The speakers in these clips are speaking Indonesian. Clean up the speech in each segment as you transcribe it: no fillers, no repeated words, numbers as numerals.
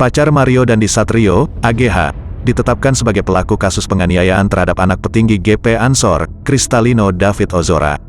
Pacar Mario Dandi Satrio, AGH, ditetapkan sebagai pelaku kasus penganiayaan terhadap anak petinggi GP Ansor, Kristalino David Ozora.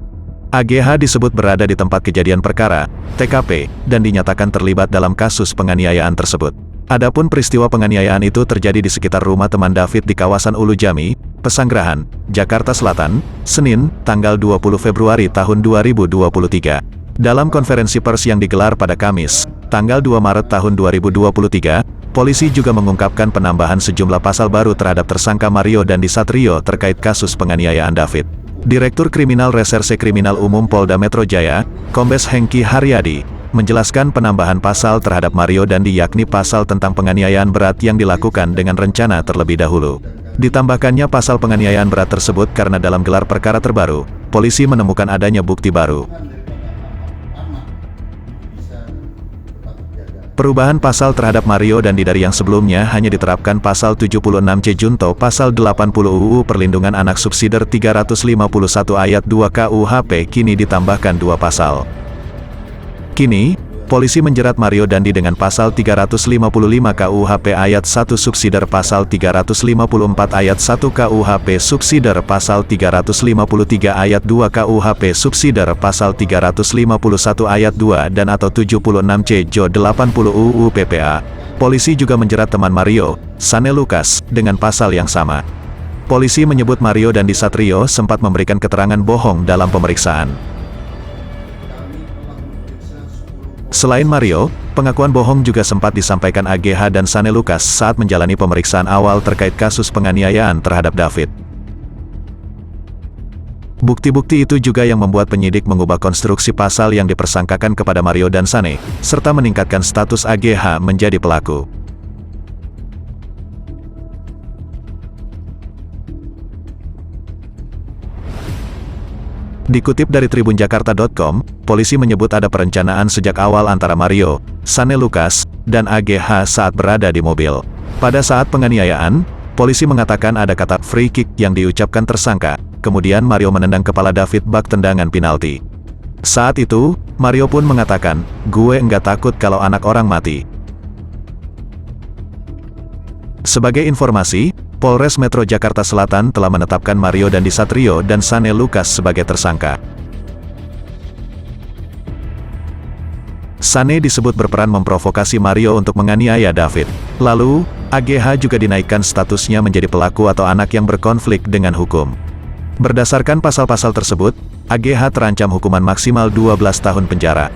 AGH disebut berada di tempat kejadian perkara, TKP, dan dinyatakan terlibat dalam kasus penganiayaan tersebut. Adapun peristiwa penganiayaan itu terjadi di sekitar rumah teman David di kawasan Ulu Jami, Pesanggerahan, Jakarta Selatan, Senin, tanggal 20 Februari tahun 2023. Dalam konferensi pers yang digelar pada Kamis, tanggal 2 Maret tahun 2023, polisi juga mengungkapkan penambahan sejumlah pasal baru terhadap tersangka Mario Dandi Satrio terkait kasus penganiayaan David. Direktur Kriminal Reserse Kriminal Umum Polda Metro Jaya, Kombes Hengki Haryadi, menjelaskan penambahan pasal terhadap Mario Dandi yakni pasal tentang penganiayaan berat yang dilakukan dengan rencana terlebih dahulu. Ditambahkannya pasal penganiayaan berat tersebut karena dalam gelar perkara terbaru, polisi menemukan adanya bukti baru. Perubahan pasal terhadap Mario Dandi dari yang sebelumnya hanya diterapkan pasal 76C Junto pasal 80 UU Perlindungan Anak Subsider 351 ayat 2 KUHP kini ditambahkan 2 pasal. Kini, polisi menjerat Mario Dandi dengan pasal 355 KUHP ayat 1 Subsider pasal 354 ayat 1 KUHP Subsider pasal 353 ayat 2 KUHP Subsider pasal 351 ayat 2 dan atau 76C Jo 80 UU PPA. Polisi juga menjerat teman Mario, Sane Lukas, dengan pasal yang sama. Polisi menyebut Mario Dandi Satrio sempat memberikan keterangan bohong dalam pemeriksaan. Selain Mario, pengakuan bohong juga sempat disampaikan AGH dan Sane Lukas saat menjalani pemeriksaan awal terkait kasus penganiayaan terhadap David. Bukti-bukti itu juga yang membuat penyidik mengubah konstruksi pasal yang dipersangkakan kepada Mario dan Sane, serta meningkatkan status AGH menjadi pelaku. Dikutip dari tribunjakarta.com, polisi menyebut ada perencanaan sejak awal antara Mario, Sane Lukas, dan AGH saat berada di mobil. Pada saat penganiayaan, polisi mengatakan ada kata free kick yang diucapkan tersangka, kemudian Mario menendang kepala David bak tendangan penalti. Saat itu, Mario pun mengatakan, "Gue enggak takut kalau anak orang mati." Sebagai informasi, Polres Metro Jakarta Selatan telah menetapkan Mario Dandi Satrio dan Sane Lukas sebagai tersangka. Sane disebut berperan memprovokasi Mario untuk menganiaya David. Lalu, AGH juga dinaikkan statusnya menjadi pelaku atau anak yang berkonflik dengan hukum. Berdasarkan pasal-pasal tersebut, AGH terancam hukuman maksimal 12 tahun penjara.